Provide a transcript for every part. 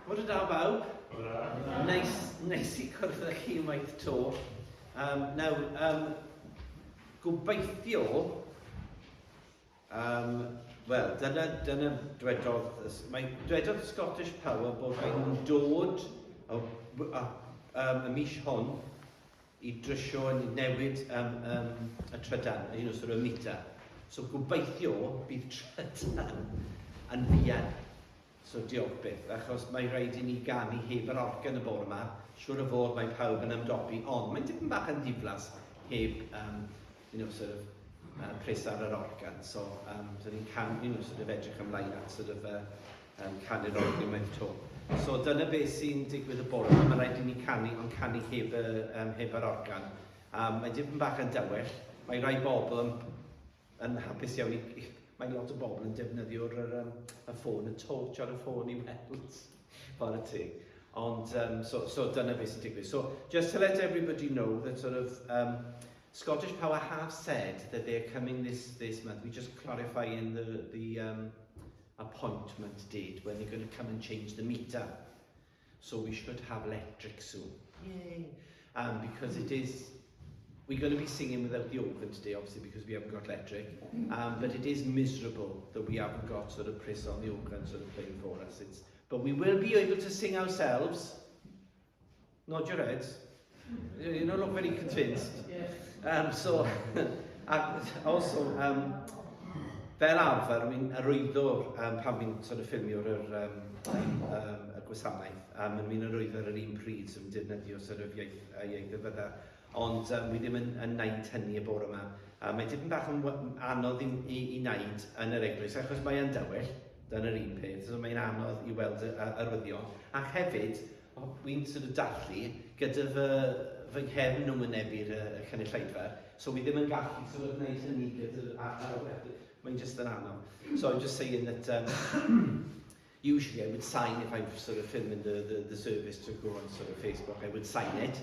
What a da bawb. Nice I cwrdd â chi unwaith to. Gobeithio, wel, dyna dwedodd Scottish Power bod rhaid dod y mis hon I drysio yn newid y trydan, sort of meter. So gobeithio bydd trydan yn fuan. So diolch byth, achos mae rhaid I ni ganu heb yr organ y bore yma. Siwr o fod mae pawb yn ymdopi, ond mae'n dipyn bach yn diflas heb pres ar yr organ. So, so ni'n sort of edrych ymlaen at sort of canu'r organ mewn to. So dyna beth sy'n digwydd y bore yma. Mae rhaid I ni canu, ond canu heb yr organ. Mae'n dipyn bach yn dywyll. Mae rai bobl yn hapus iawn Mae lot o bobl yn defnyddio'r y ffôn, y torch ar y ffôn I weld ffordd y teg. Ond, so dyna beth sy'n digwydd. So, just to let everybody know that sort of Scottish Power have said that they're coming this month. We just clarify in the appointment date when they're going to come and change the meter. So we should have electric soon. Yay! Because it is... We're going to be singing without the organ today, obviously, because we haven't got electric. But it is miserable that we haven't got sort of Chris on the organ sort of playing for us. But we will be able to sing ourselves. Nod your heads. You don't look very convinced. So, also, fel arfer, mi'n arwyddo pan fi'n sort of ffilmio'r y gwasanaeth. Mi'n arwyddo ar yr un pryd sy'n defnyddio sort of iaith y fydda. Ond wi ddim yn wneud hynny y bore yma. Mae dipyn bach yn anodd I wneud yn yr eglwys, achos mae'n dywyll, dyna'r un peth, so mae'n anodd I weld y arwyddion. Ac hefyd, wi'n sort of dallu gyda fy nghefn nhw'n wynebu'r cynulleidfa, so wi ddim yn gallu sort of wneud hynny gyda arwyddion. Mae'n just yn anodd. So I'm just saying that usually I would sign if I'm sort of filming the service to go on sort of Facebook, I would sign it.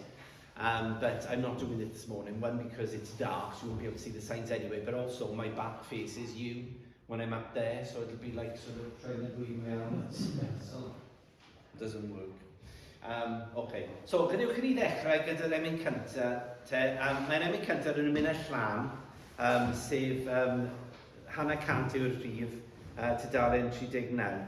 But I'm not doing it this morning, one because it's dark so you won't be able to see the signs anyway, but also my back faces you when I'm up there, so it'll be like sort of trying to do my arms, so it doesn't work. Okay, so gynewch chi ddechrau gyda'r emyn cyntaf, mae'r emyn cyntaf yn mynd allan, sef hanner cant yw'r rhif, tudalen 39.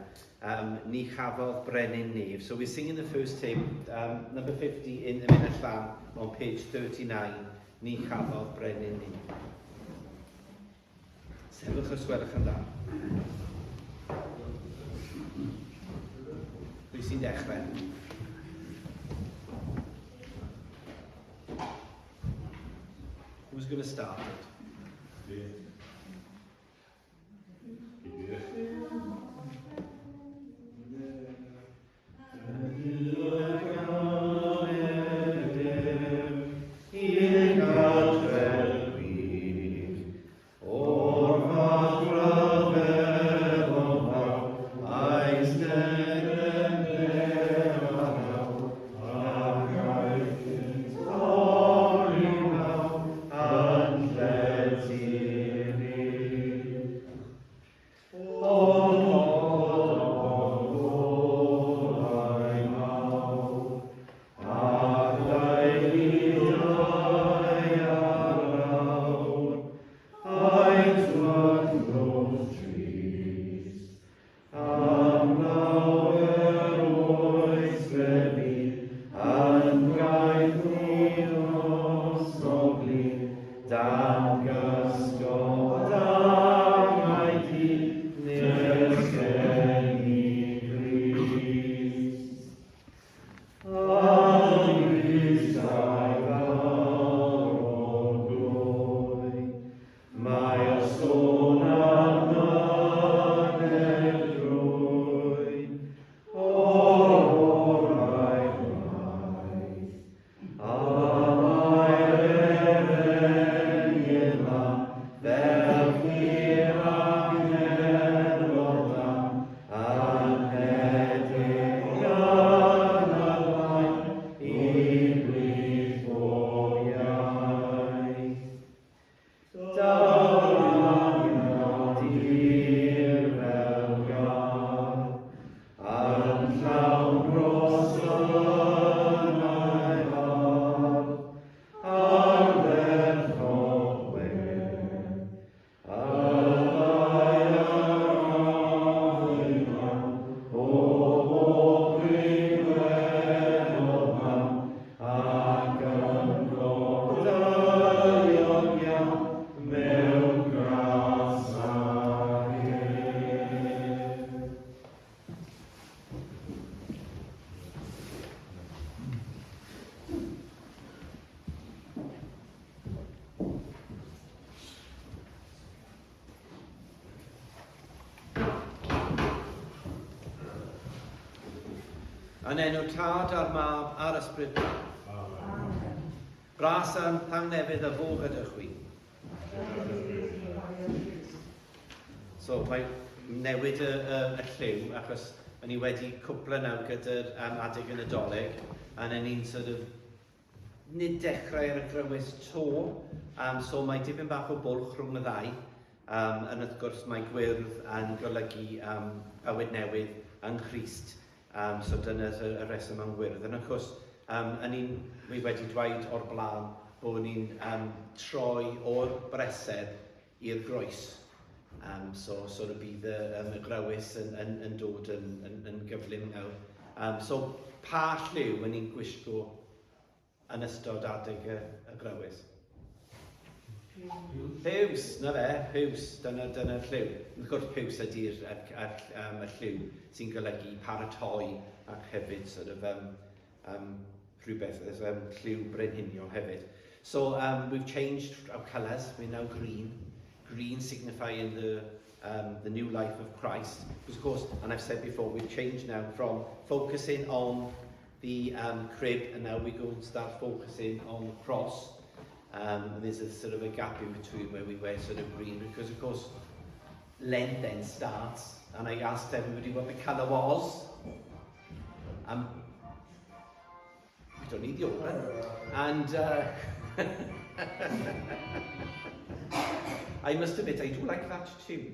Ni chafodd brenin nef. So we're singing the first hymn, number 50 in the Minallan on page 39, Ni chafodd brenin nef. Sefwch os gwelwch yn dda. Pwy sy'n dechrau? Who's going to start it? Amen. Yn enw Tad a'r Mab a'r Ysbryd Glân. Bras am tangnefydd y fo gyda chwi. So mae newid y lliw, achos ni wedi cwpla nawr gyda'r adeg yn y doleg, a ni'n sort of nid dechrau'r grywys to, so mae dipyn bach o bwlch rhwng y ddau, yn wrth gwrs mae gwyrdd yn golygu bywyd newydd yng Nghrist, so dyna'r reswm am gwyrdd. Yn gwrs, wi wedi dweud o'r blaen bod ni'n troi o'r bresedd i'r groes. So bydd y grywys yn dod yn gyflym nawr. So pa lliw yn ni'n gwisgo yn ystod adeg y grywys? Piws, na fe, piws, dyna'r lliw. Wrth gwrs piws ydy'r lliw sy'n golygu paratoi ac hefyd rhywbeth, lliw brenhinio hefyd. So we've changed our colours, we're now green. Green signifying the new life of Christ. Because of course, and I've said before, we've changed now from focusing on the crib, and now we go and start focusing on the cross. And there's a sort of a gap in between where we wear sort of green, because of course Lent then starts, and I asked everybody what the colour was. We don't need the open. And I must admit, I do like that too.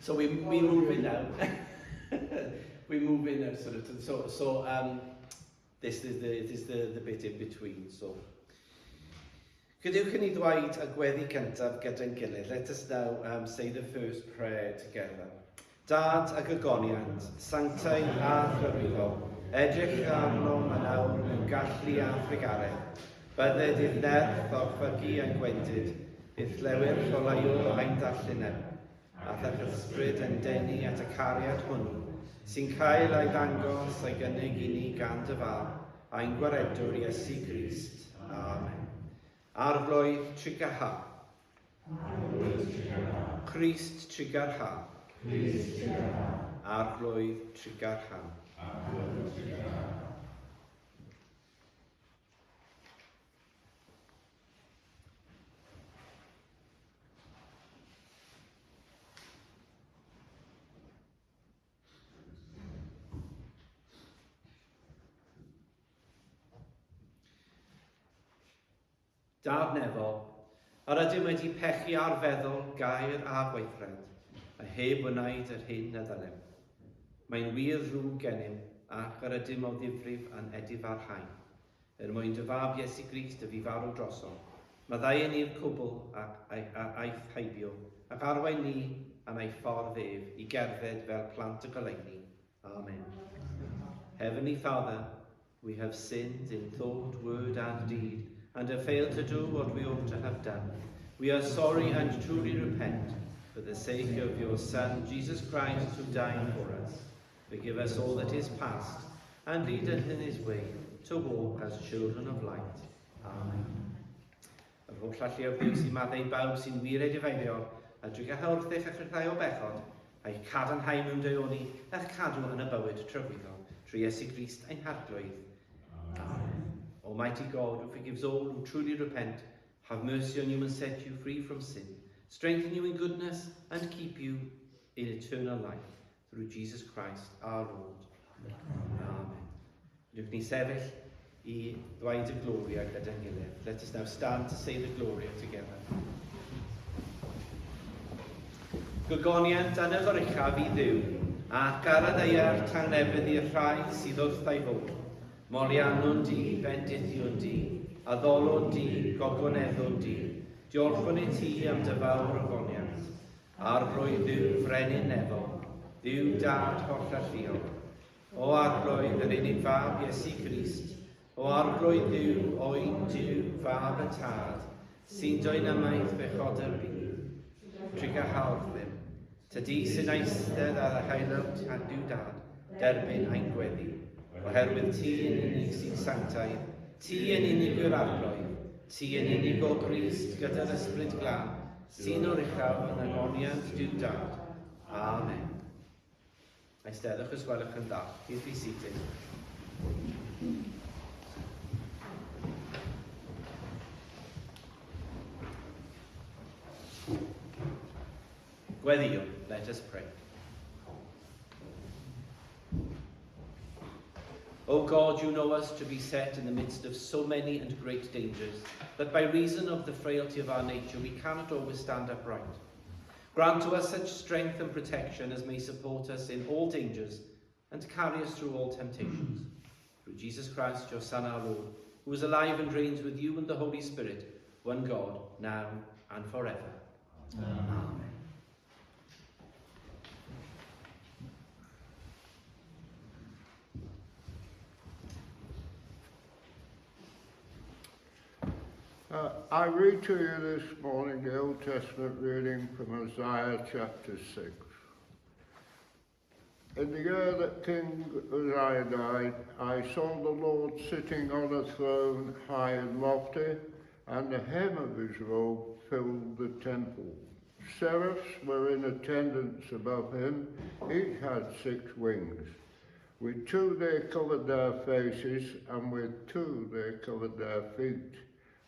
So we move in now. We move in now, sort of. This is the bit in between. So, gadewch i ni ddweud y gweddi cyntaf gyda'n gilydd. Let us now say the first prayer together. Dad a gygoniant, sanctaidd a chrybwyddol, edrych arnom yn awr mewn gallu a phrigaredd. Bydded i'r nerth o'r ffygu a'n gwendid, i'r llewyr llolaiwr a'n darluneb, a ddech ysbryd yn denu at y cariad hwnnw, sy'n cael ei ddangos a'i gynnig i ni gan dy far, a'n gwaredwr Iesu Grist. Amen. Arglwydd trigarha. Christ trigarha. Arglwydd trigarha. Dad Nefol, ar ydym wedi pechu ar feddwl, gair a gweithred, a heb wneud yr hyn a ddylem. Mae'n wir rhwng gennym, ac ar ydym o ddifrif a'n edif ar hain. Mwyn dy fab Iesu Grist y fi farw droso. Mae ddau yn i'r cwbl a'i heibio, ac arwain ni am ei ffordd ef i gerdded fel plant y goleuni. Amen. Heavenly Father, we have sinned in thought, word and deed, and have failed to do what we ought to have done. We are sorry and truly repent for the sake of your Son, Jesus Christ, who died for us. Forgive us all that is past, and lead us in his way, to walk as children of light. Amen. Yr holl allu o byw sy'n maddau bawb sy'n wir ei difeilio, a drwy gael wrthych a chryddau o bechod, a'i cadarnhau mewn deuoni, a'ch cadw yn y bywyd trywyddo, trwy Iesu Grist ein harglwydd. Amen. Almighty God, who forgives all who truly repent, have mercy on you and set you free from sin, strengthen you in goodness, and keep you in eternal life, through Jesus Christ our Lord. Amen. Newch ni sefyll I ddweud y gloria gyda'n gilydd. Let us now stand to say the gloria together. Gogoniant yn y goruchaf I ddiw, ac ar y ddeiar tangnefydd i'r rhai sydd wrth ei fod. Molianwn di, bendithiwn di, a ddolwn di, gogoneddwn di. Diolchwn I ti am dy fawr ogoniant. Arglwydd ddiw frenin nefol, ddiw dad holl alluol. O arglwydd yr unig fab Iesu Grist, o arglwydd ddiw oen diw fab y tad, sy'n dwynamaeth bechod yr byd. Triga hawdd ddim, tydi sy'n eistedd ar y haelawd diw dad, derbyn ein gweddi. Oherwydd ti yn unig sy'n sanctaidd, ti yn unig yw'r arglwydd, ti yn unig o Grist gyda'r ysbryd glân, sy'n o'r uchaf yn agoniant diw dad. Amen. Eisteddwch os gwelwch yn dda. Please be seated. Gweddïwn, let us pray. O God, you know us to be set in the midst of so many and great dangers, that by reason of the frailty of our nature we cannot always stand upright. Grant to us such strength and protection as may support us in all dangers and carry us through all temptations. Through Jesus Christ, your Son, our Lord, who is alive and reigns with you and the Holy Spirit, one God, now and forever. Amen. I read to you this morning the Old Testament reading from Isaiah chapter 6. In the year that King Uzziah died, I saw the Lord sitting on a throne high and lofty, and the hem of his robe filled the temple. Seraphs were in attendance above him. Each had 6 wings. With 2 they covered their faces, and with 2 they covered their feet,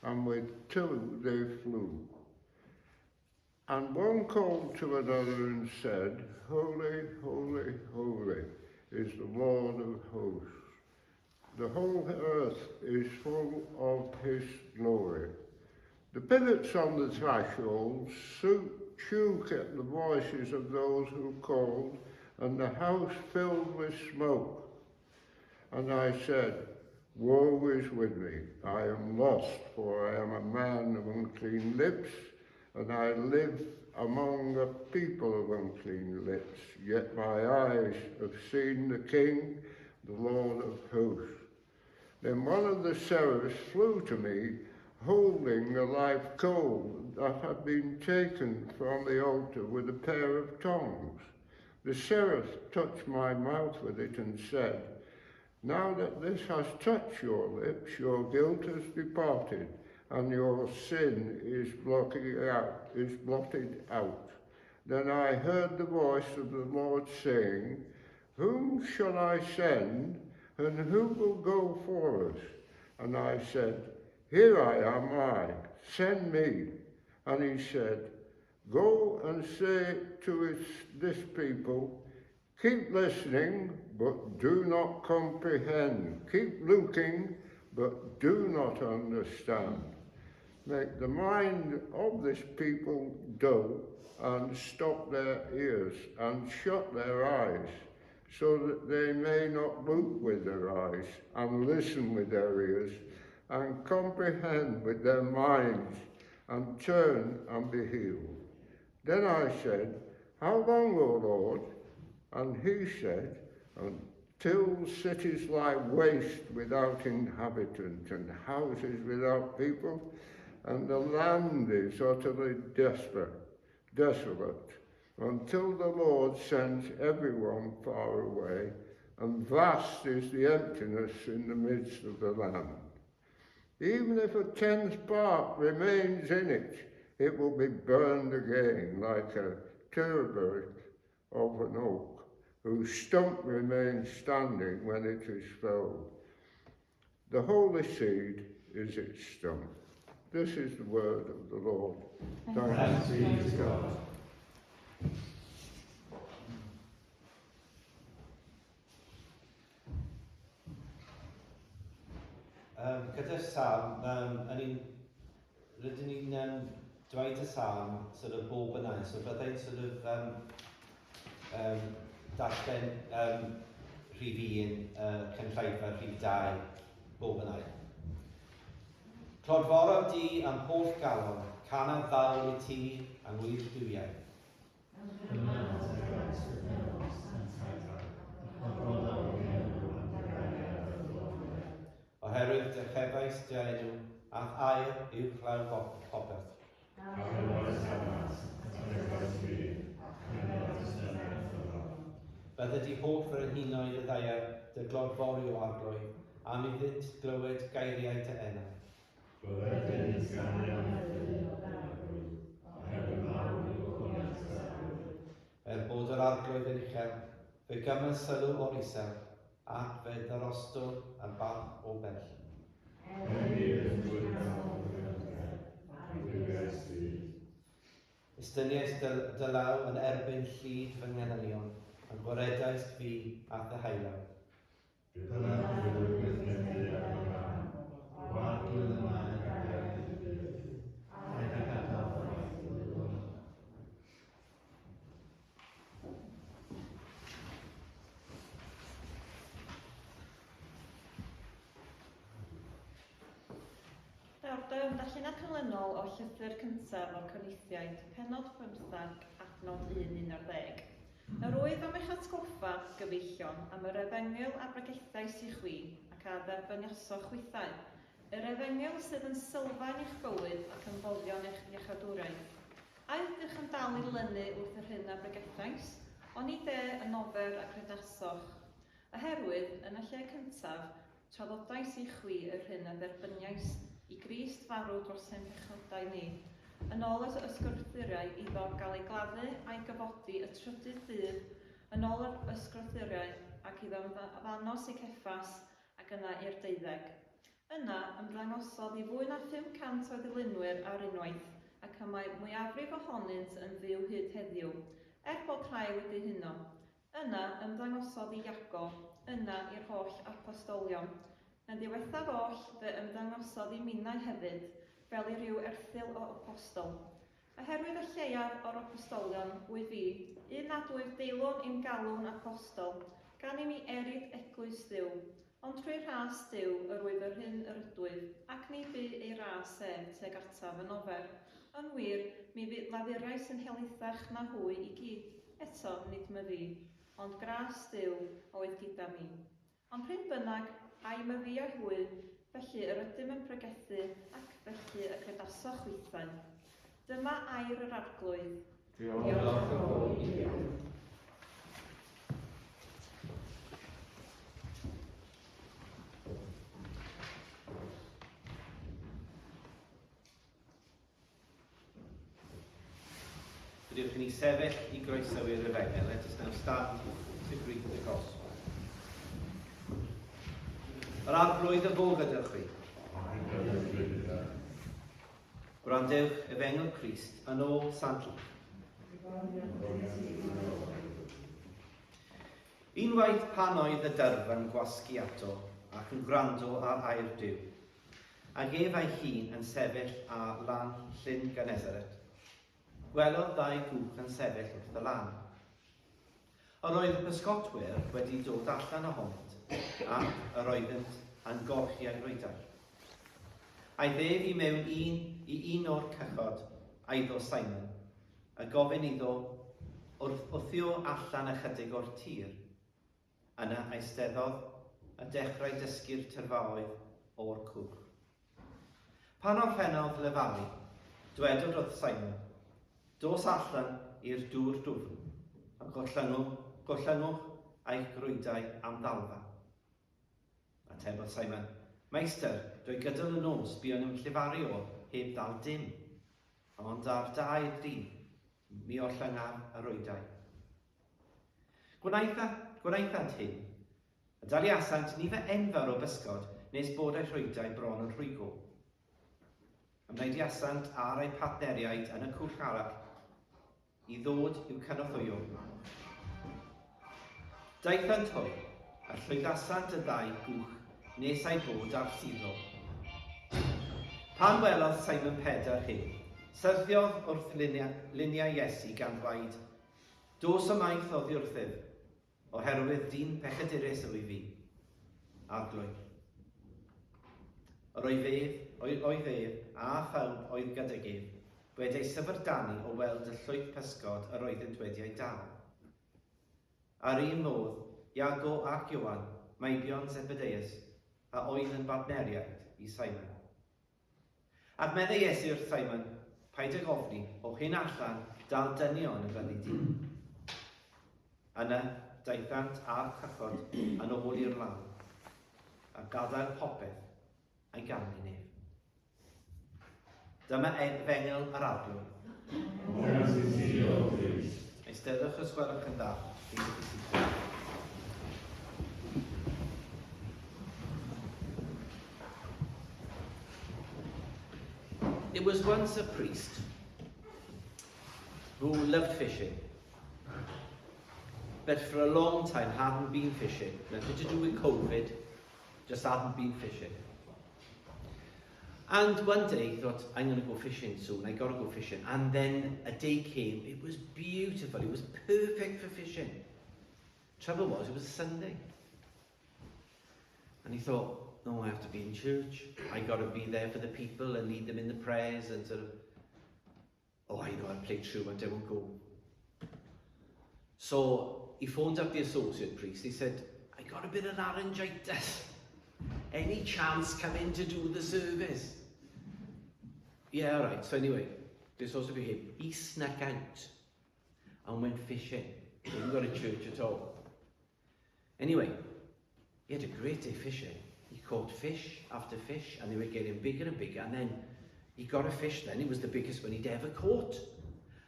and with 2 they flew. And one called to another and said, Holy, holy, holy is the Lord of hosts. The whole earth is full of his glory. The pivots on the thresholds shook at the voices of those who called, and the house filled with smoke. And I said, Woe is with me, I am lost, for I am a man of unclean lips, and I live among a people of unclean lips. Yet my eyes have seen the King, the Lord of hosts. Then one of the seraphs flew to me, holding a live coal that had been taken from the altar with a pair of tongs. The seraph touched my mouth with it and said, Now that this has touched your lips, your guilt has departed, and your sin is blotted out. Then I heard the voice of the Lord saying, Whom shall I send, and who will go for us? And I said, Here I, send me. And he said, Go and say to this people, Keep listening, but do not comprehend. Keep looking, but do not understand. Make the mind of this people dull, and stop their ears, and shut their eyes, so that they may not look with their eyes, and listen with their ears, and comprehend with their minds, and turn and be healed. Then I said, How long, O Lord? And he said, Until cities lie waste without inhabitant, and houses without people, and the land is utterly desolate, until the Lord sends everyone far away, and vast is the emptiness in the midst of the land. Even if a 10th part remains in it, it will be burned again like a terebinth of an oak, whose stump remains standing when it is felled. The holy seed is its stump. This is the word of the Lord. Thanks be to God. Gyda'r psalm, rydyn ni'n dweud y psalm sort of bob yn so byddai'n sort of darllen rhif 1, cynllaifa rhif 2 bob yn Clodforodd di am holl galon, canad ddal I ti am wyr duwiau. Oherwydd dy chefais dy enw, ath air i'w llaw popeth. Bydde di holl frenhinoedd y ddeiar, dy glodforio arglwydd, am iddynt glywed geiriau dy enw. Bod yr arglwydd yn uchel, Fe gymau sylw o'r isel, ac fe darostwr yn barch o bell. Estyniais dylaw yn erbyn llyd fy ngenelion, yn gwaredaeth fi a ddyhailaw. Nawr, darllenad canlynol o llythyr cyntaf o'r Corinthiaid, penod 15, adnod 1-11. Nawr oedd am eich atgoffa gyfeillion am yr efengyl a bregethaeth i chwi ac a dderbyniasoch chwythau. Yr efengyl sydd yn sylfaen eich bywyd ac yn foddion eich iechadwraeth. A ydych yn dal i lynu wrth yr hyn a bregethaeth, ond i de yn ofer a credasoch. Oherwydd, yn y lle cyntaf, traddodais i chwi yr hyn a dderbyniais i Grist farw dros ein pechnodau ni. Yn ôl y ysgrythurau iddo gael ei gladdu a'i gyfodi y trydydd dydd, yn ôl yr ysgrythurau ac iddo ddanos i Ceffas ac yna i'r 12. Yna ymddangosodd i fwy na 500 o ddilynwyr ar unwaith, ac y mae mwyafrif ohonynt yn fyw hyd heddiw, bod rhai wedi huno. Yna ymddangosodd i Iago, yna i'r holl apostolion. Yn ddiwethaf oll, fe ymddangosodd i minnau hefyd, fel i ryw erthyl o apostol. Oherwydd y lleiaf o'r apostolion, wyf fi, un nad wyf deilwn i'n galw'n apostol, gan i mi erid eglwys Duw, ond trwy ras Duw yr wyf yr hyn yr ydwyf, ac ni bu ei ras teg ataf yn ofer. Yn wir, mi fydd lafurais yn helaethach na hwy i gyd, eto nid my fi, ond gras Duw oedd gyda mi. Ond pryd bynnag, ai my fi a hwy, felly yr ydym yn pregethu ac felly y credasoch chwythau. Dyma air yr arglwydd. Diolch yn fawr i Duw. Rydych chi'n sefyll i groesawyr y fegel. Let us now stand to greet the gospel. Yr arglwydd y fo gyda chi. Gwrandewch efengel Crist yn ôl santl. Unwaith pan oedd y dyrfan gwasgu ato ac yn gwrando ar air Duw, ac ef ei hun yn sefyll ar lan llyn Genesaret. Gwelodd ddau gwch yn sefyll wrth y lan. Ond oedd y pysgotwyr wedi dod allan ohonynt ac yr oeddynt yn gorchu a'i rwydau. A'i ddef i mewn i un o'r cychod, aiddo Simon, a gofyn iddo wrthio allan ychydig o'r tir. Yna eisteddodd a dechrau dysgu'r tyrfaoedd o'r cwch. Pan orffennodd lefaru, dwedodd wrth Simon, dos allan i'r dŵr dwfn, a gollynwch eich grwydau am ddalfa. Atebodd Simon, Meister, dwi gydol y nos buon yn llifaru o heb ddal dim, ond ar dair dydd mi orllynaf y rwydau. Gwnaethant hyn, y daliasant nifer enfawr o bysgod nes bod eich rwydau bron yn rhwygo. Ymwneud ar eu partneriaid yn y cwch arall i ddod i'w cynorthwyo. Daethant hwy, a llwyddasant y ddau gwch nes ei bod ar suddo. Pan welodd Simon Pedr hyn, syrthiodd wrth luniau Iesu gan ddweud, dos ymaith oddi wrthyf, oherwydd dyn pechadurus yw i fi, arglwydd. Yr oedd ef a phawb oedd gydag ef, wedi ei syfrdanu o weld y llwyth pysgod yr oeddent wedi ei dal. Ar un modd, Iago ac Ioan, meibion Zebedeus, a oedd yn bartneriaid i Simon. Ac meddai Iesu wrth Simon, paid ag ofni, o hyn allan dal dynion y fyddi di. Yna, daethant a'r cychod yn ôl i'r lan, a gadael popeth a'i gannu nef. Dyma efengel yr arglwydd. Eisteddwch os gwelwch yn dda. was once a priest who loved fishing, but for a long time hadn't been fishing. Nothing to do with COVID, just hadn't been fishing. And one day he thought, I'm going to go fishing soon, I got to go fishing. And then a day came, it was beautiful, it was perfect for fishing. Trouble was, it was a Sunday. And he thought, no, I have to be in church. I got to be there for the people and lead them in the prayers and sort of, oh, I know I'll play truant, I won't go. So he phoned up the associate priest. He said, I got a bit of laryngitis. Any chance come in to do the service? Yeah, all right. So anyway, this was to be him. He snuck out and went fishing. He didn't go to church at all. Anyway, he had a great day fishing. He caught fish after fish, and they were getting bigger and bigger. And then he got a fish then. It was the biggest one he'd ever caught.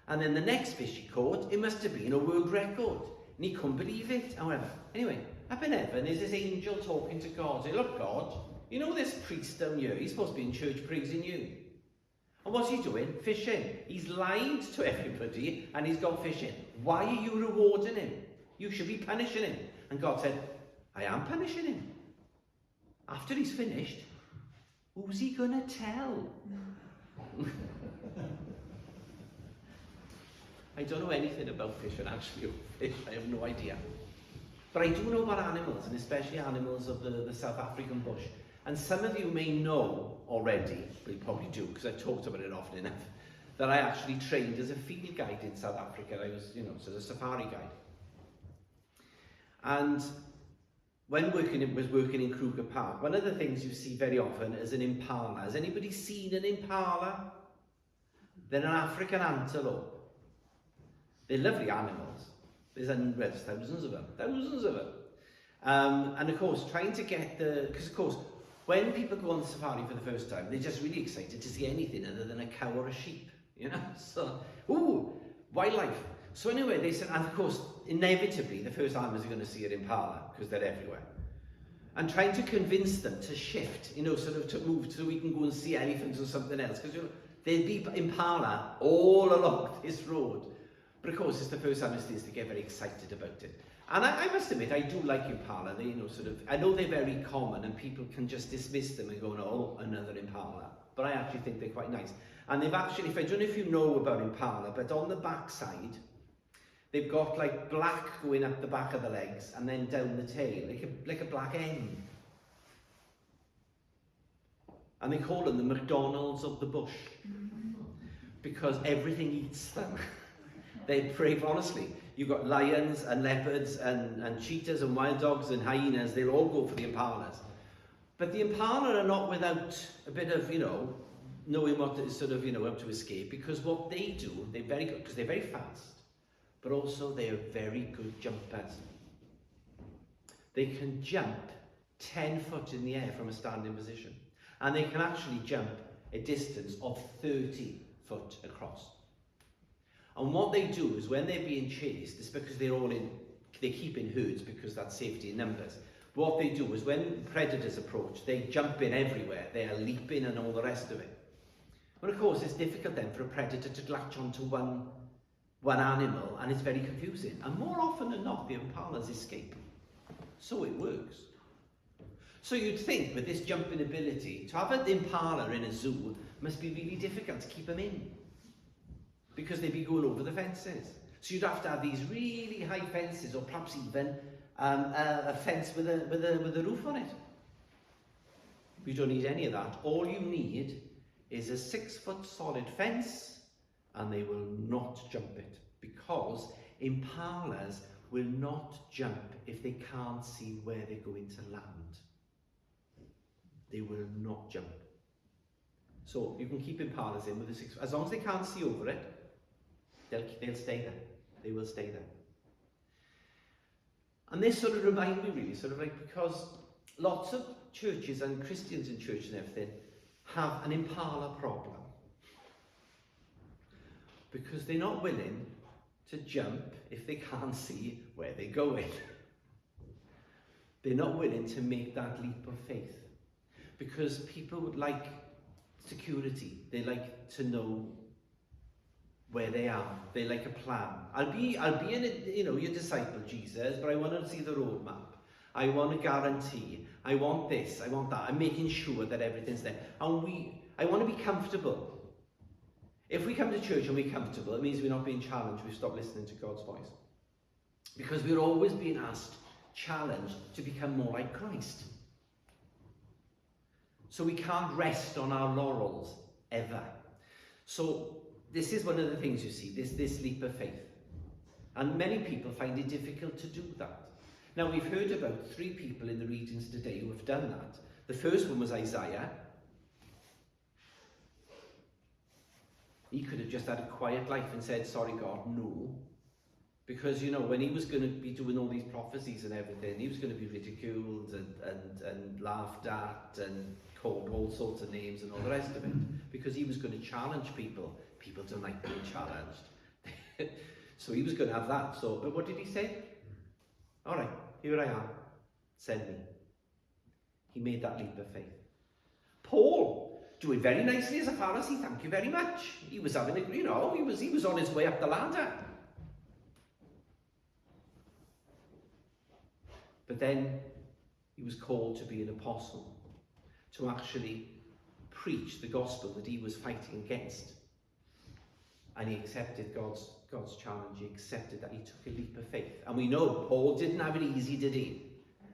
And then the next fish he caught, it must have been a world record. And he couldn't believe it, however. Anyway, up in heaven is this angel talking to God. Say, look, God, you know this priest down here? He's supposed to be in church praising you. And what's he doing? Fishing. He's lied to everybody and he's gone fishing. Why are you rewarding him? You should be punishing him. And God said, I am punishing him. After he's finished, who's he going to tell? I don't know anything about fish, and actually fish, I have no idea. But I do know about animals, and especially animals of the South African bush. And some of you may know already, but you probably do, because I've talked about it often enough, that I actually trained as a field guide in South Africa. I was, so a safari guide. And when working in Kruger Park, one of the things you see very often is an impala. Has anybody seen an impala? They're an African antelope. They're lovely animals. There's thousands of them. And of course, trying to get because of course, when people go on the safari for the first time, they're just really excited to see anything other than a cow or a sheep, So, ooh, wildlife. So anyway, they said, and of course, inevitably, the first animals are going to see an impala, because they're everywhere. And trying to convince them to shift, sort of to move so we can go and see elephants or something else, because there'd be impala all along this road. But of course, it's the first time they get very excited about it. And I must admit, I do like impala. They, I know they're very common and people can just dismiss them and go, oh, another impala. But I actually think they're quite nice. And they've actually, I don't know if you know about impala, but on the back side, they've got like black going up the back of the legs and then down the tail, like a black end. And they call them the McDonald's of the bush. Because everything eats them. They prey, honestly. You've got lions and leopards and cheetahs and wild dogs and hyenas. They'll all go for the impalas. But the impala are not without a bit of, knowing what is sort of, how to escape. Because what they do, they're very good, because they're very fast. But also they are very good jumpers. They can jump 10 foot in the air from a standing position. And they can actually jump a distance of 30 foot across. And what they do is when they're being chased, it's because they keep in herds because that's safety in numbers. But what they do is when predators approach, they jump in everywhere. They are leaping and all the rest of it. But of course, it's difficult then for a predator to latch onto one animal, and it's very confusing. And more often than not, the impalas escape. So it works. So you'd think with this jumping ability, to have an impala in a zoo must be really difficult to keep them in. Because they'd be going over the fences. So you'd have to have these really high fences, or perhaps even a fence with a roof on it. You don't need any of that. All you need is a 6-foot solid fence, and they will not jump it. Because impalas will not jump if they can't see where they're going to land. They will not jump. So you can keep impalas in with a 6 foot. As long as they can't see over it, they'll stay there. They will stay there. And this sort of reminds me really, because lots of churches and Christians in church and everything have an impala problem. Because they're not willing to jump if they can't see where they're going. They're not willing to make that leap of faith. Because people would like security. They like to know where they are. They like a plan. I'll be in a, your disciple, Jesus, but I want to see the roadmap. I want a guarantee. I want this. I want that. I'm making sure that everything's there. And I want to be comfortable. If we come to church and we're comfortable, it means we're not being challenged. We've stopped listening to God's voice. Because we're always being challenged to become more like Christ. So we can't rest on our laurels, ever. So this is one of the things you see, this leap of faith. And many people find it difficult to do that. Now, we've heard about 3 people in the readings today who have done that. The first one was Isaiah. He could have just had a quiet life and said, sorry God, no. Because, when he was going to be doing all these prophecies and everything, he was going to be ridiculed and laughed at and called all sorts of names and all the rest of it. Because he was going to challenge people. People don't like being challenged. So he was going to have that. But what did he say? All right, here I am. Send me. He made that leap of faith. Paul, doing very nicely as a Pharisee, thank you very much. He was having he was on his way up the ladder. But then he was called to be an apostle, to actually preach the gospel that he was fighting against. And he accepted God's challenge. He accepted that. He took a leap of faith. And we know Paul didn't have it easy, did he?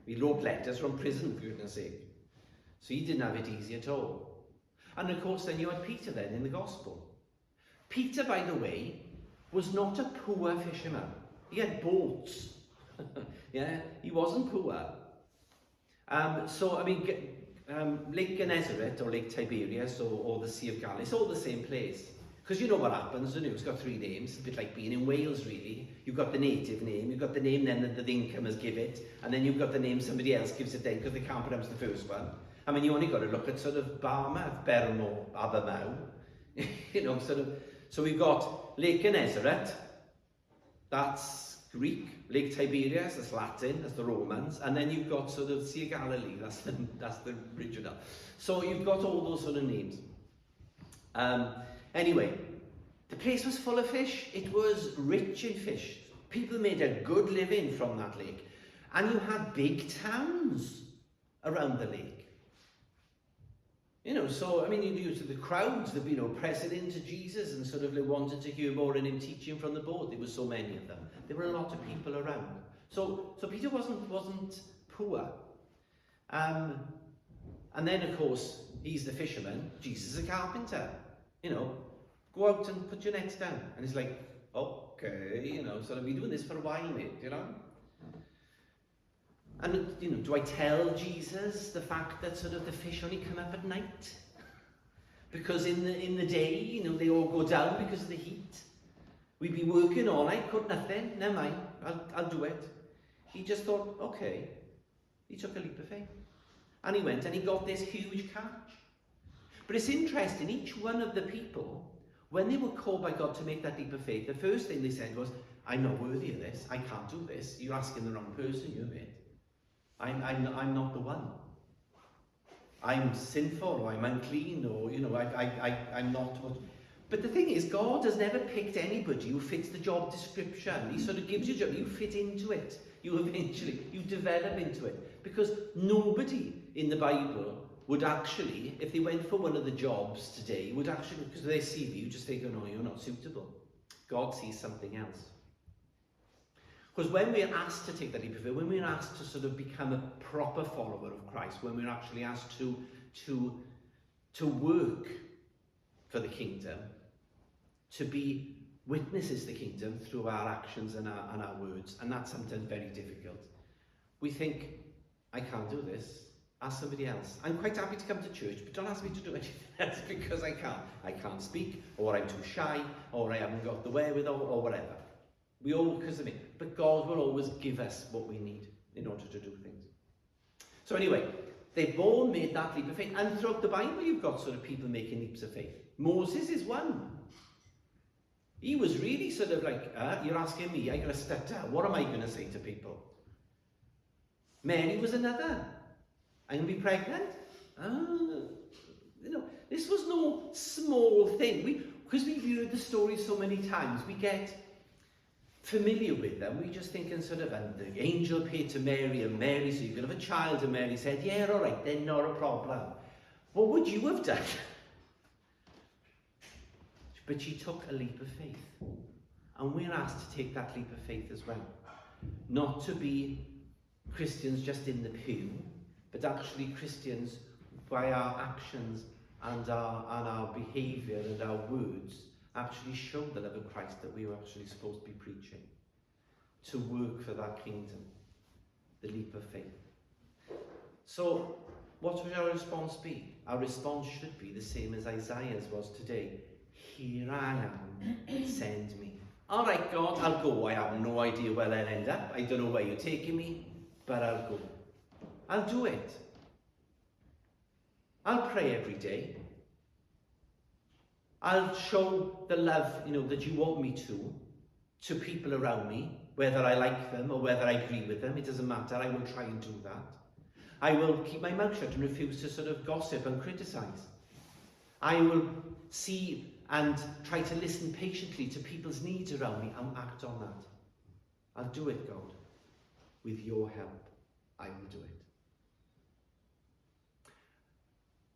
He wrote letters from prison, for goodness sake. So he didn't have it easy at all. And of course, then you had Peter then in the gospel. Peter, by the way, was not a poor fisherman. He had boats. Yeah, he wasn't poor. Lake Gennesaret or Lake Tiberias or the Sea of Galilee, it's all the same place. Because you know what happens, don't you? It's got 3 names. It's a bit like being in Wales, really. You've got the native name, you've got the name then that the incomers give it, and then you've got the name somebody else gives it then because they can't pronounce the first one. I mean, you only got to look at sort of Barmouth, Bermo, Abermouw. So we've got Lake Gennesaret, that's Greek. Lake Tiberias, that's Latin, that's the Romans. And then you've got sort of Sea of Galilee, that's the original. So you've got all those sort of names. Anyway, the place was full of fish. It was rich in fish. People made a good living from that lake. And you had big towns around the lake. So, I mean, you the crowds that, pressing into Jesus and sort of wanted to hear more and him teaching from the boat. There were so many of them. There were a lot of people around. So Peter wasn't poor. And then, of course, he's the fisherman. Jesus is a carpenter. Go out and put your nets down. And he's like, okay, so I've been doing this for a while, mate, And, do I tell Jesus the fact that sort of the fish only come up at night? Because in the day, they all go down because of the heat. We'd be working all night, caught nothing, never mind, I'll do it. He just thought, okay. He took a leap of faith. And he went and he got this huge catch. But it's interesting, each one of the people, when they were called by God to make that leap of faith, the first thing they said was, I'm not worthy of this, I can't do this. You're asking the wrong person, you mate. I'm not the one. I'm sinful, or I'm unclean, or I'm not what. But the thing is, God has never picked anybody who fits the job description. He sort of gives you a job, you fit into it. You develop into it. Because nobody in the Bible would actually, if they went for one of the jobs today, would actually, because they see you, just think, oh no, you're not suitable. God sees something else. Because when we're asked to take that leap of faith, when we're asked to sort of become a proper follower of Christ, when we're actually asked to work for the kingdom, to be witnesses to the kingdom through our actions and our words, and that's sometimes very difficult. We think, I can't do this. Ask somebody else. I'm quite happy to come to church, but don't ask me to do anything else because I can't. I can't speak, or I'm too shy, or I haven't got the wherewithal, or whatever. We all, because of it. But God will always give us what we need in order to do things. So anyway, they've all made that leap of faith. And throughout the Bible, you've got sort of people making leaps of faith. Moses is one. He was really sort of like, you're asking me, I'm going to stutter. What am I going to say to people? Mary was another. I'm going to be pregnant? This was no small thing. Because we've heard the story so many times, we get familiar with them. We just think and sort of, and the angel appeared to Mary, and Mary, so you could have a child, and Mary said, yeah, all right, then not a problem. What would you have done? But she took a leap of faith. And we're asked to take that leap of faith as well. Not to be Christians just in the pew, but actually Christians by our actions and our behaviour and our words actually show the love of Christ that we were actually supposed to be preaching. To work for that kingdom. The leap of faith. So, what would our response be? Our response should be the same as Isaiah's was today. Here I am, send me. All right, God, I'll go. I have no idea where I'll end up. I don't know where you're taking me, but I'll go. I'll do it. I'll pray every day. I'll show the love, that you want me to people around me, whether I like them or whether I agree with them. It doesn't matter. I will try and do that. I will keep my mouth shut and refuse to sort of gossip and criticise. I will see and try to listen patiently to people's needs around me and act on that. I'll do it, God. With your help, I will do it.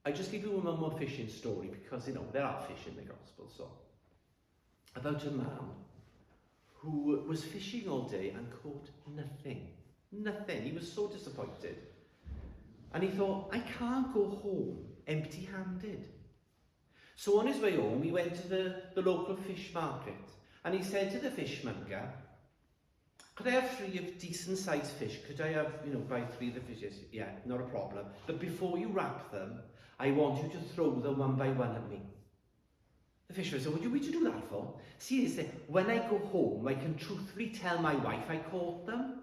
I just leave you with one more fishing story because, there are fish in the gospel, so. About a man who was fishing all day and caught nothing. Nothing. He was so disappointed. And he thought, I can't go home empty-handed. So on his way home, he went to the local fish market. And he said to the fishmonger, could I have 3 of decent-sized fish? Could I have, buy 3 of the fishes? Yeah, not a problem. But before you wrap them, I want you to throw them one by one at me. The fisherman said, what do you want me to do that for? See, he said, when I go home, I can truthfully tell my wife I caught them.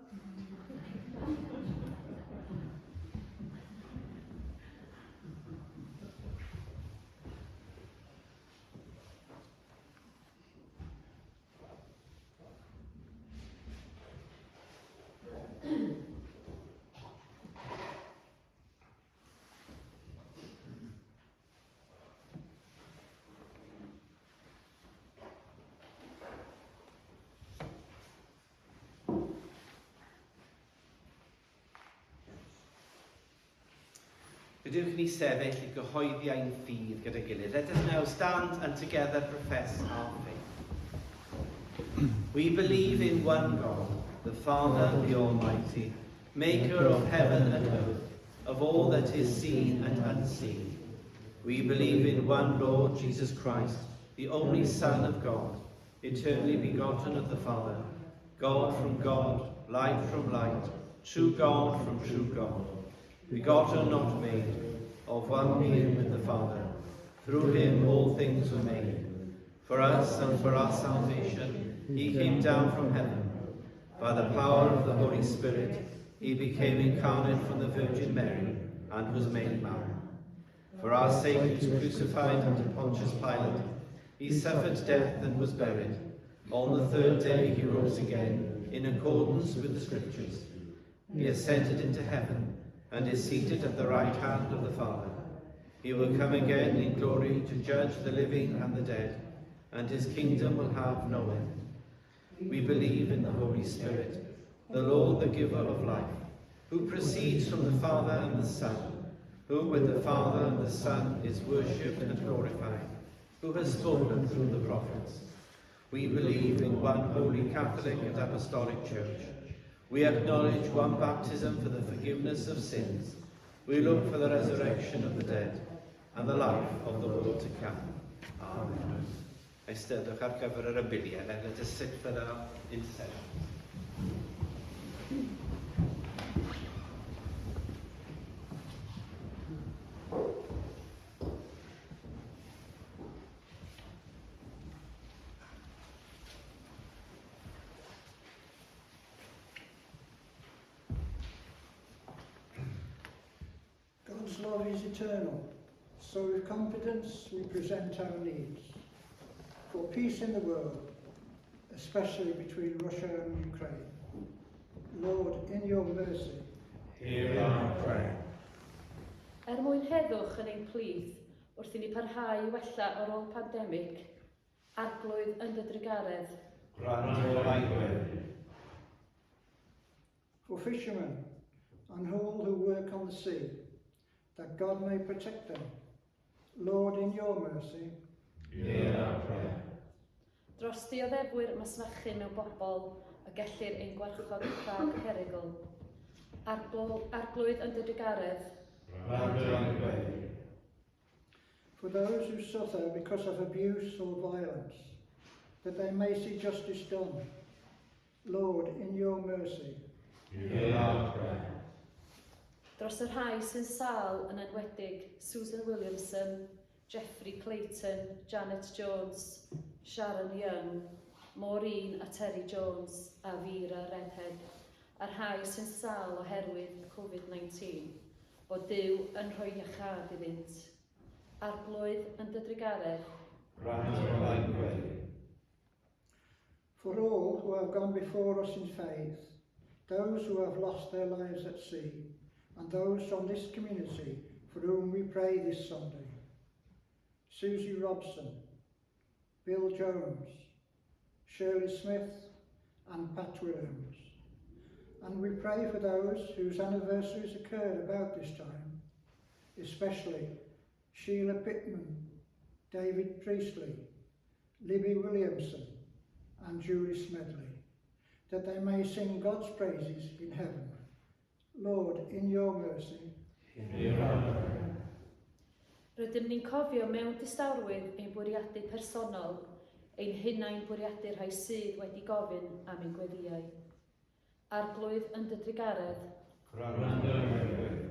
Gydwch ni sefyll i gyhoeddi ein ffydd gyda gilydd. Let us now stand and together profess our faith. We believe in one God, the Father, the Almighty, maker of heaven and earth, of all that is seen and unseen. We believe in one Lord Jesus Christ, the only Son of God, eternally begotten of the Father, God from God, light from light, true God from true God, begotten, not made, of one being with the Father. Through him all things were made. For us and for our salvation, he came down from heaven. By the power of the Holy Spirit, he became incarnate from the Virgin Mary and was made man. For our sake he was crucified under Pontius Pilate. He suffered death and was buried. On the 3rd day he rose again, in accordance with the Scriptures. He ascended into heaven, and is seated at the right hand of the Father. He will come again in glory to judge the living and the dead, and his kingdom will have no end. We believe in the Holy Spirit, the Lord, the giver of life, who proceeds from the Father and the Son, who with the Father and the Son is worshipped and glorified, who has spoken through the prophets. We believe in one holy Catholic and Apostolic Church. We acknowledge one baptism for the forgiveness of sins. We look for the resurrection of the dead and the life of the world to come. Amen. Eistedwch ar gyfer yr abiliau, and let us sit for our intercession. God's love is eternal, so with confidence we present our needs. For peace in the world, especially between Russia and Ukraine. Lord, in your mercy, hear our prayer. Mwyn heddwch yn ein plith, wrth i ni parhau i wella ar ôl pandemig, arglwydd yn dy drigaredd. Gwrando a'i gweddi. For fishermen and all who work on the sea, that God may protect them. Lord, in your mercy. Hear our prayer. Dros dioddefwyr masnachu mewn bobl a gellir ein gwarchod rhag perygl. Arglwydd yn dy drigaredd. Gwrando a'i gweddi. For those who suffer because of abuse or violence, that they may see justice done. Lord, in your mercy. Hear our prayer. Dros y rhai sy'n sâl yn enwedig Susan Williamson, Jeffrey Clayton, Janet Jones, Sharon Young, Maureen a Terry Jones a Vera Redhead, a rhai sy'n sâl oherwydd Covid-19, bod Duw yn rhoi iachad iddynt. Arglwydd yn dy drigaredd. Gwrando a'i gweddi. For all who have gone before us in faith, those who have lost their lives at sea, and those from this community for whom we pray this Sunday. Susie Robson, Bill Jones, Shirley Smith and Pat Williams. And we pray for those whose anniversaries occurred about this time, especially Sheila Pittman, David Priestley, Libby Williamson and Julie Smedley, that they may sing God's praises in heaven. Lord, in your mercy. Hear our prayer. Rydym ni'n cofio mewn distawrwydd ein bwriadu personol, ein hunain bwriadu rhai sydd wedi gofyn am ein gweddiau. Arglwydd yn dy drigaredd. Gwrando a'i gweddi.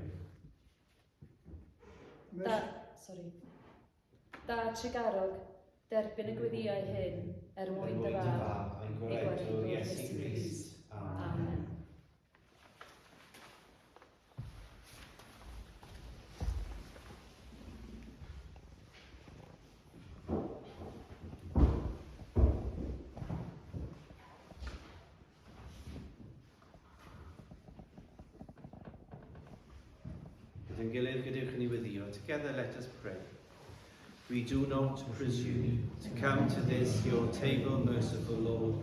Da Tregarog, derbyn y gweddiau hyn mwyn dy fab, Yn gwaredwr Iesu Grist. Amen. Gyda'n gilydd gadewch ni weddio. Together let us pray. We do not presume to come to this your table, merciful Lord,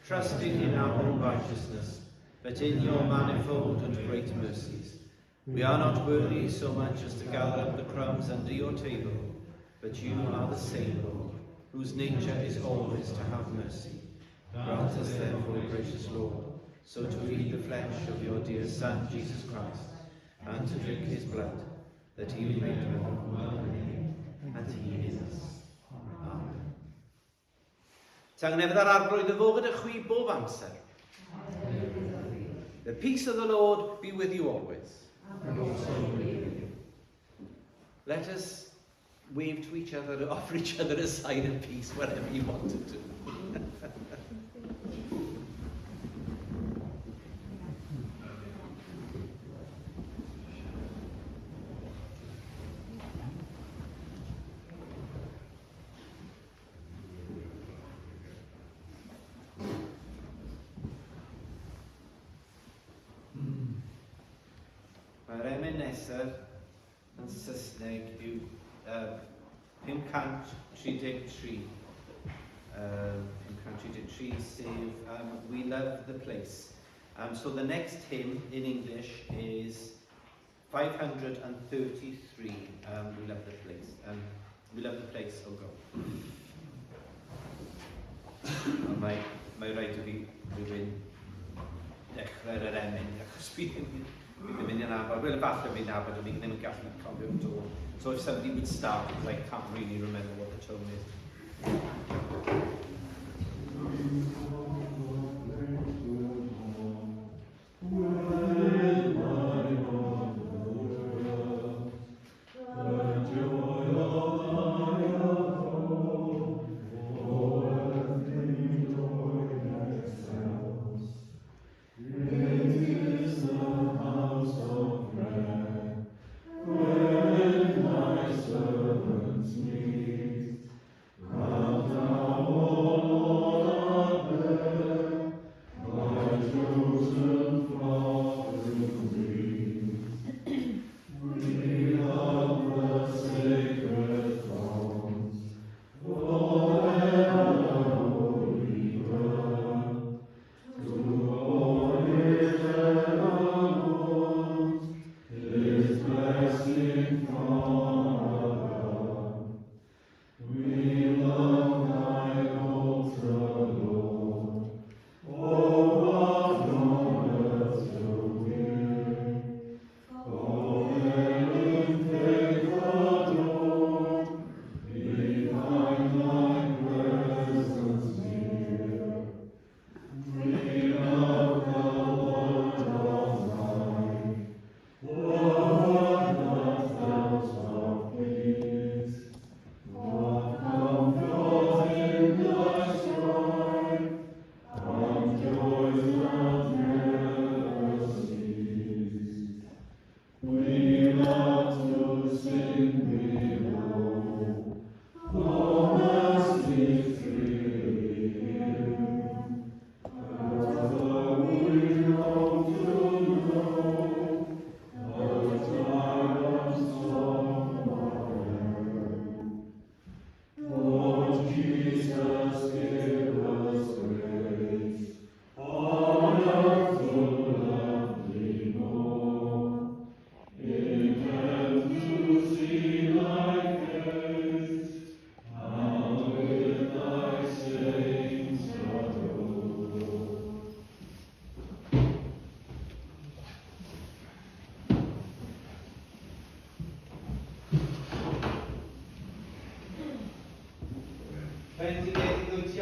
trusting in our own righteousness, but in your manifold and great mercies. We are not worthy so much as to gather up the crumbs under your table, but you are the same Lord, whose nature is always to have mercy. Grant us therefore, gracious Lord, so to eat the flesh of your dear Son, Jesus Christ, and to drink his blood, that he may dwell and he in us. Amen. Tangnefyd ar arglwydd y fo gyda chwi bob amser. The peace of the Lord be with you always. And also with you. Let us wave to each other, offer each other a sign of peace, whatever you want to do. Mae'r emyn nesaf yn Saesneg yw 533. 533 sef We Love the Place. So the next hymn in English is 533. We Love the Place. We Love the Place, oh God. Mae rhaid i fi rhywun dechrau yr emyn, achos fi ddim yn nabod, well, falle fi'n nabod, fi ddim yn gallu cofio at all. So if somebody would start, because I can't really remember what the tone is.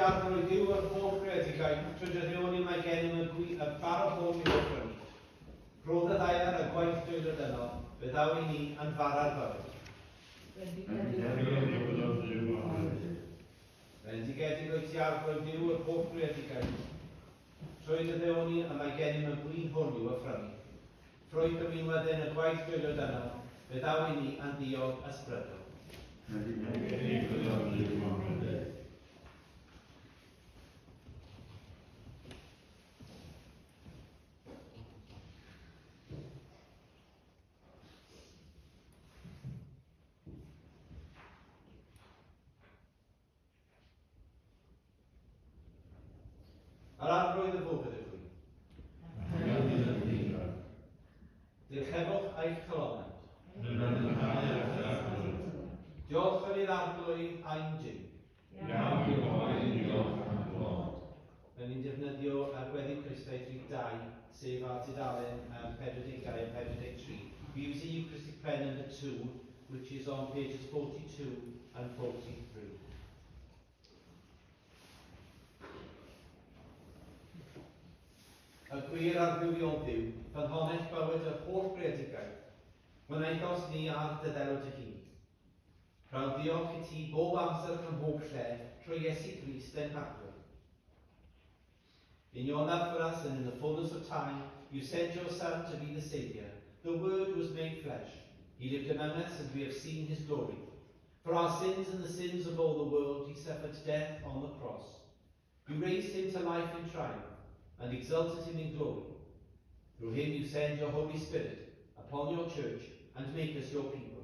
arglwydd yw yr holl greadigaeth, trydyddion i mae gennym y barod hwn i'w ofrynu. Roedd y ddau ar y gwaith dwylo dynol, fe ddaw i ni yn fara'r bywyd. Bendigedig o'i ti arglwydd yw yr holl greadigaeth, trydyddion i a mae gennym y gwyn hwn i'w ofrynu. Ffrwyth y minwydden y gwaith dwylo dynol, fe ddaw i ni yn ddiog ysbrydol. Yr arglwydd y bwbyd ydw i. Dirchefwch eich calonau. Diolch yn i'r arglwydd a'n dyn. Rydyn ni'n defnyddio gweddi Cristau 3.2, sef ar tudalen 42 a 43. We use the Eucharistic pen number 2, which is on pages 42 and 43. Y gwir arglwyddiol Dduw, fan honell bywyd yr holl greadigaeth, wnaethos ni ar dyddelwyd y hun. Rhaid diolch i ti bob amser ac yn bob lle trwy Iesu Grist ein harglwydd. In your love for us and in the fullness of time, you sent your Son to be the Saviour. The Word was made flesh. He lived among us and we have seen his glory. For our sins and the sins of all the world, he suffered death on the cross. You raised him to life in triumph and exalted him in glory. Through him you send your Holy Spirit upon your church and make us your people.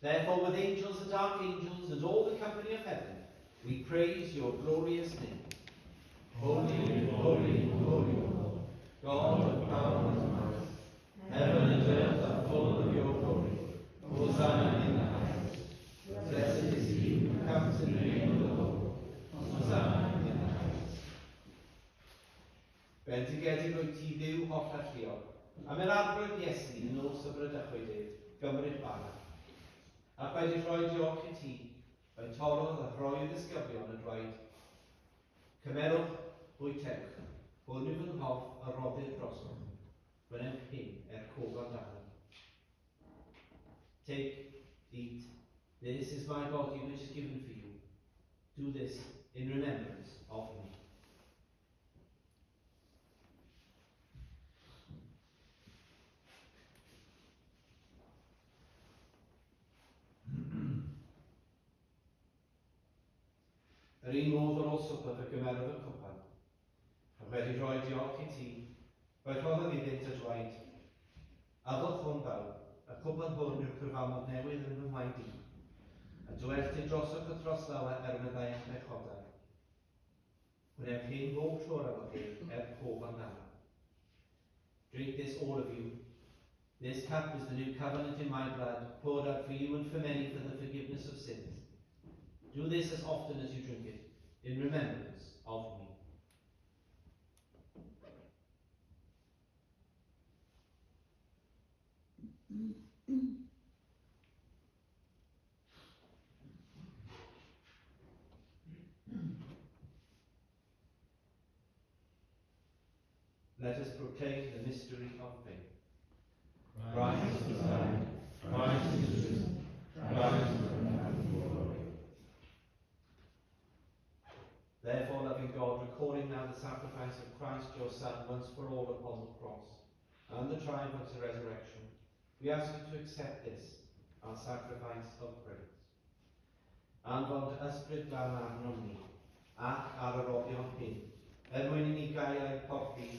Therefore, with angels and archangels and all the company of heaven, we praise your glorious name. Holy, holy, holy Lord, God of power and might. Heaven and earth are full of your glory. Hosanna in the highest. Blessed is he who comes in the name of the Lord. Hosanna in the highest. Bendigedig o'i ti ddiw holl alluog, am yr arglwydd Iesu yn nos y brydychwyd gymryd bara. Ac wedi rhoi diolch i ti, fe torodd a rhoi y ddisgyblion yn dweud, cymerwch, bwytewch, hwn yw fy nghoff y roddydd drosoch, fynewch hyn cofal dafod. Take, eat, this is my body which is given for you. Do this in remembrance of me. Yr un modd ar ôl swper fe gymerodd y cwpan, ac wedi rhoi diolch i ti, fe rhoddodd iddynt y dweud, Addwch hwn fawr, y cwpan hwn yw'r cyfamod newydd yn fy mwaed i, a dwellt i drosoch y troslawa myddai eich chodau. Gwnewch hyn bob tro efo chi cof am dda. Drink this, all of you. This cup is the new covenant in my blood, poured out for you and for many for the forgiveness of sins. Do this as often as you drink it, in remembrance of me. Let us proclaim the mystery of faith. Christ is died, Christ is risen, Christ is come to glory. Therefore, loving God, recalling now the sacrifice of Christ your Son once for all upon the cross, and the triumph of his resurrection, we ask you to accept this, our sacrifice of praise. Anfon ysbryd glân arnom ni, ac ar yr obion hyn, mwyn i ni gael ein porthi,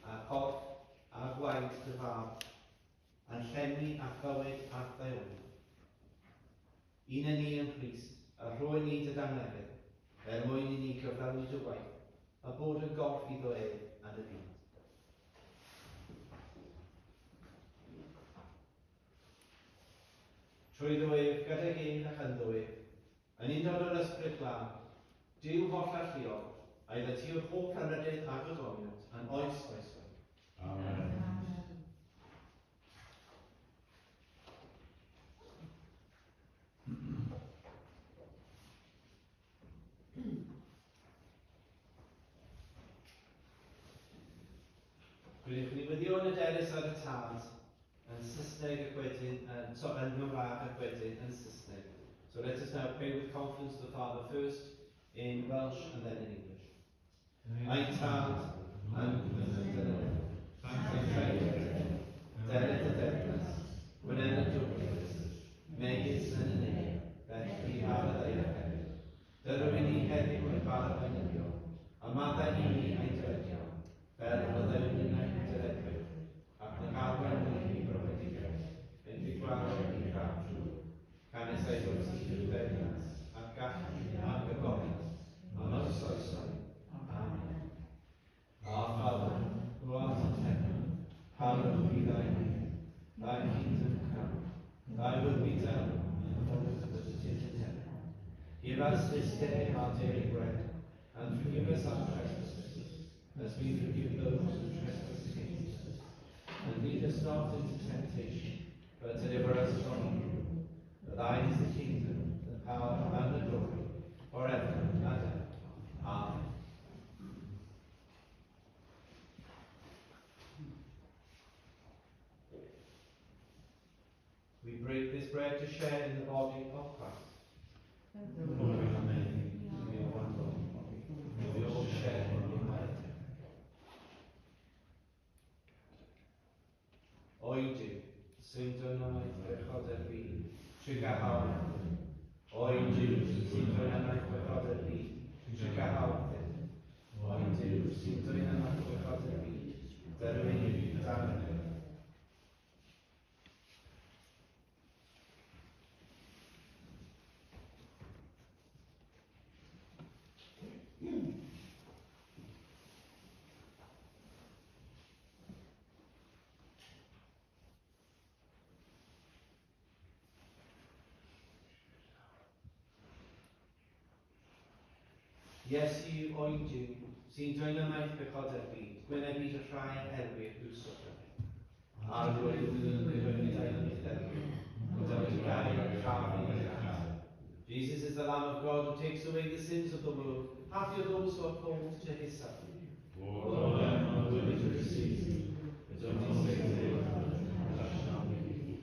a corff a gwaith dy fawr, a'n llenwi a bywyd at ddaion. Un yn ni yn Christ, a rhoi ni dy dangnefydd, mwyn i ni gyflawni dy waith, a bod yn gorff iddo yn y byd. Trwy ddwyf, gydag ein ac yn ddwyf, yn undod o'r ysbryd glân, Dyw holl alluog, a iddo ti o'r holl anrydydd a gwyddoniad, yn oes oes. Amen. Digon y derys ar y tad yn Saesneg ac wedyn, yn Gymraeg ac wedyn yn Saesneg. So let us now pray with confidence to the Father first in Welsh and then in English. Ein tad yn Deret y derfnas, gwnen y dwrnod, megis yn y neu, felly ar y ddeiachau. Dyrwyn ni heddiw yn barod yn ynio, a maddau ni ein dywedio, fel byddwn ni'n ein dyledwyr, ac yn galwen ni brofedigaeth, yn digwaro ni rafnw, canes ei wrth i'r bernas, ac gallu a gygoedd, am yr soesau. Amen. Our Father, who art in heaven, hallowed be thy name. Thy kingdom come, thy will be done, on earth as it is in heaven. Give us this day our daily bread, and forgive us our trespasses, as we forgive those who trespass against us. And lead us not into temptation, but deliver us from evil. For thine is the kingdom, the power, and the glory, forever and ever. Amen. We break this bread to share in the body of Christ. Amen. We are one body. We all share in the life. Oedi, sy'n dod am eich bechod ar fi, trigahal. Oedi, sy'n dod am eich bechod ar fi, trigahal. Oedi, sy'n dod am eich bechod ar fi, derwyn i dan. Iesu oedi, sy'n dwyn am eich bechod ar fi, gwynebu dy rhai erwyr i'w swper. Arudwy yn gwynebu da'n eich erwyr, gyda'r gair o'r llawn i'r llawn. Jesus is the Lamb of God who takes away the sins of the world. Happy are those who are called to his supper. All of them are willing to receive, but only say they will and I shall believe.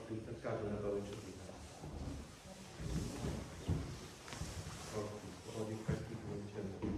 Bydd y gadw'n y bywyd trwy hynny. Oedd i chwerthu gwyn tynnu.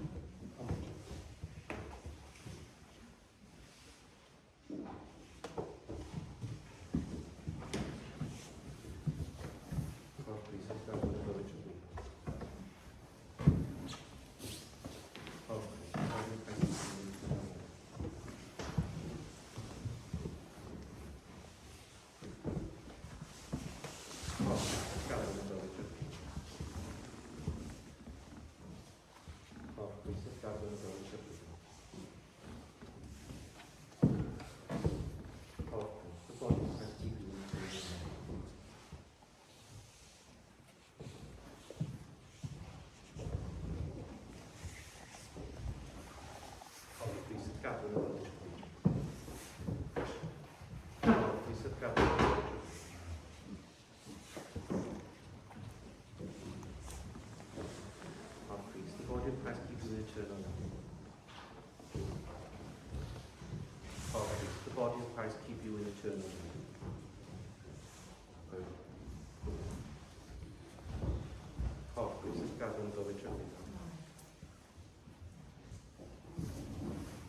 eternal life. Corff sydd gadw yn bywyd trefnidol.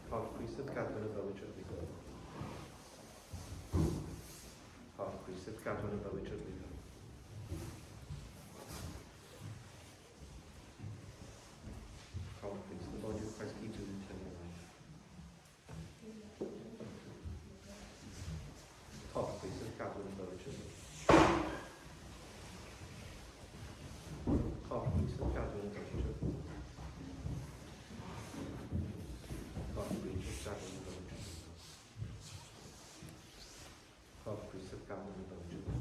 Corff sydd gadw yn bywyd trefnidol. Corff sydd gadw yn bywyd trefnidol. Corff sydd the body of Christ keeps us in eternal life. Corff sydd gadw yn bywyd trefnidol. Corff sydd gadw yn bywyd trefnidol. Corff sydd gadw yn bywyd trefnidol. Corff sydd gadw yn bywyd trefnidol.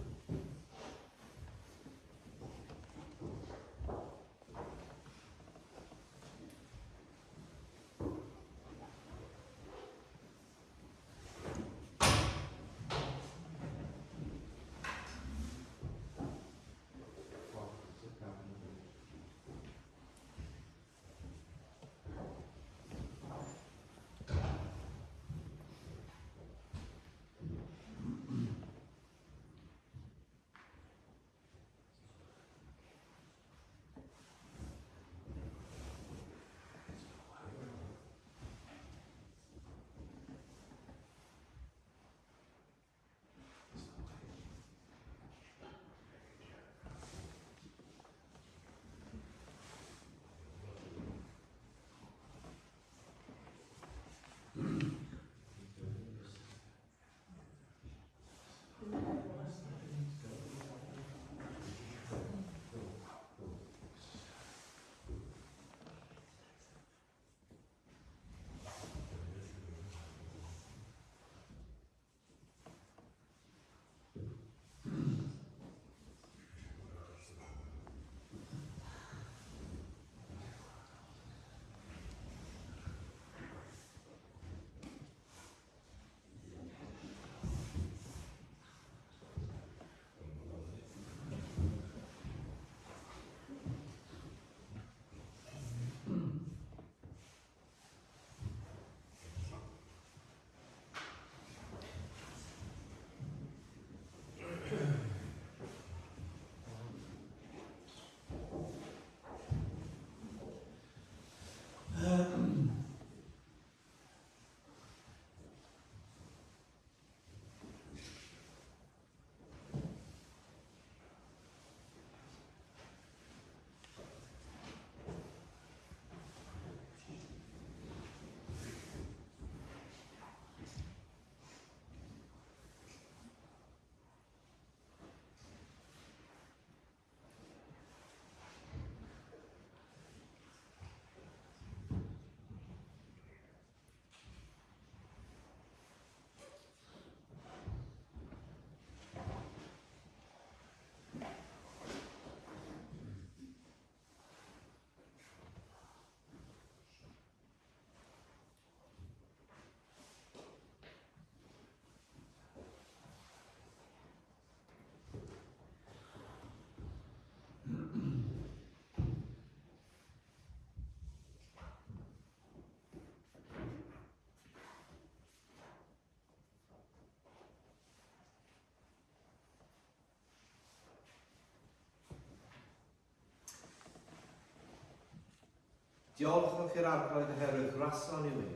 Diolch am chi'r arglwydd oherwydd grason i mi.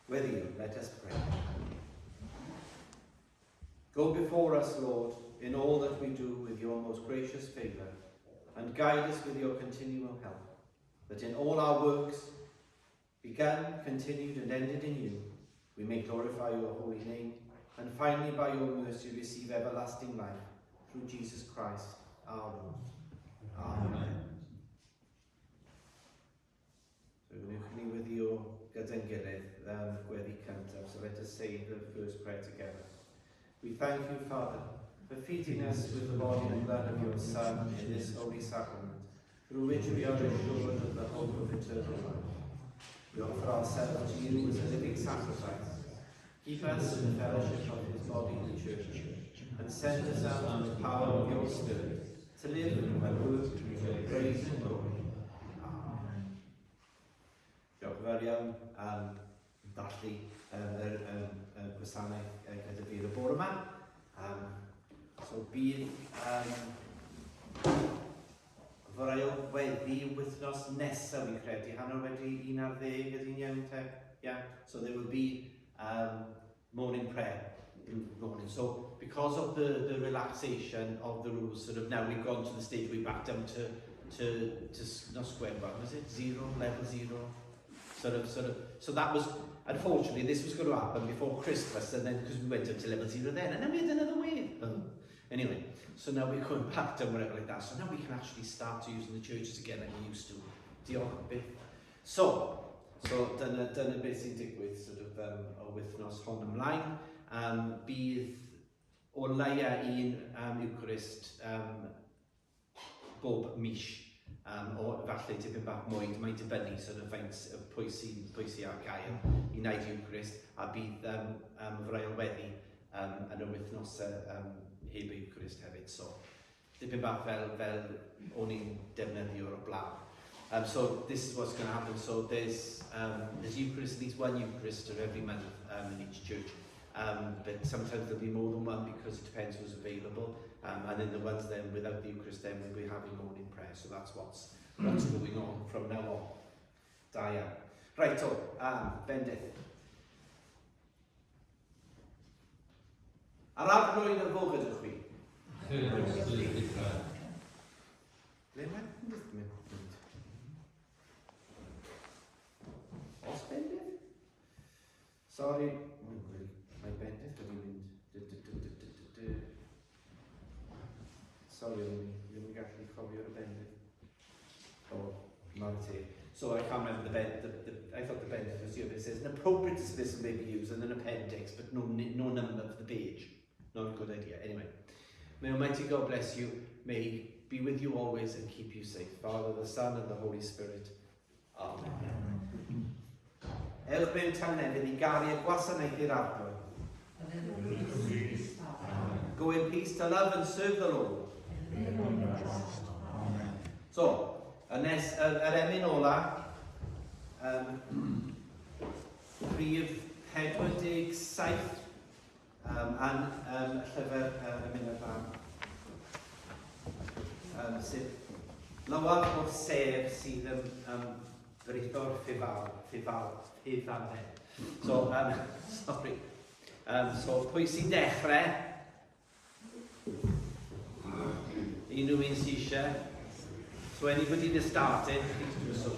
With you, let us pray. Go before us, Lord, in all that we do with your most gracious favour, and guide us with your continual help, that in all our works, begun, continued, and ended in you, we may glorify your holy name, and finally by your mercy receive everlasting life, through Jesus Christ, our Lord. Amen. So gwnewch ni weddio gyda'n gilydd gweddi cyntaf, so let us say the first prayer together. We thank you, Father, for feeding us with the body and blood of your Son in this holy sacrament, through which we are assured of the hope of eternal life. We offer ourselves to you as a living sacrifice. Keep us in the fellowship of his body, the Church, and send us out in the power of your Spirit, to live and work to your praise and glory. Amen. Diolch yn fawr diddorol iawn dallu y gwasanaeth gyda fi y bore yma. So bydd Fwrail weddi wythnos nesaf fi'n credu, hanner wedi 11 ydy'n iawn te? Yeah, so there will be morning prayer in the morning. So because of the relaxation of the rules, sort of now we've gone to the stage we're back down to not square one, was it? Level zero? So that was, unfortunately, this was going to happen before Christmas, and then because we went up to level zero then, and then we had another wave. Anyway, so now we're going back down whatever like that. So now we can actually start using the churches again like we used to. Diolch beth. So dyna beth sy'n digwydd sort of o wythnos hon ymlaen. Bydd o leia un Eucharist bob mis. O falle tipyn bach mwy, mae'n dibynnu sort of pwy sy'n ar gael i wneud Eucharist, a bydd Fwrail weddi yn y wythnos heb Eucharist hefyd. So dipyn bach fel o'n i'n defnyddio o'r blaen. So this is what's going to happen. So there's Eucharist, at least one Eucharist every month in each church. But sometimes there'll be more than one because it depends who's available. And then the ones then without the Eucharist, then we'll be having morning prayer. So that's what's going on from now on. Da iawn. Right, so, bendith. Ar arglwydd y fo gyda chwi. Le mae'n mynd? Os bendith? Sorry, mae bendith wedi mynd. Sorry, ddim yn gallu cofio'r bendith. Oh, not it. So I can't remember I thought the bendith was here, but it says an appropriate dismissal may be used and an appendix, but no number for the page. Not a good idea. Anyway, may Almighty God bless you. May He be with you always and keep you safe. Father, the Son, and the Holy Spirit. Amen. Ewch mewn tangnefydd I garu y gwasanaeth i'r ardal. Go in peace to love and serve the Lord. So, yr emyn ola, prif 47 llyfr y mynedd fan. Sydd lawar o'r sef sydd yn britho'r ffifadde. So, sorry. So, pwy sy'n dechrau? Unrhyw un sy'n eisiau. So anybody that's starting, please do so.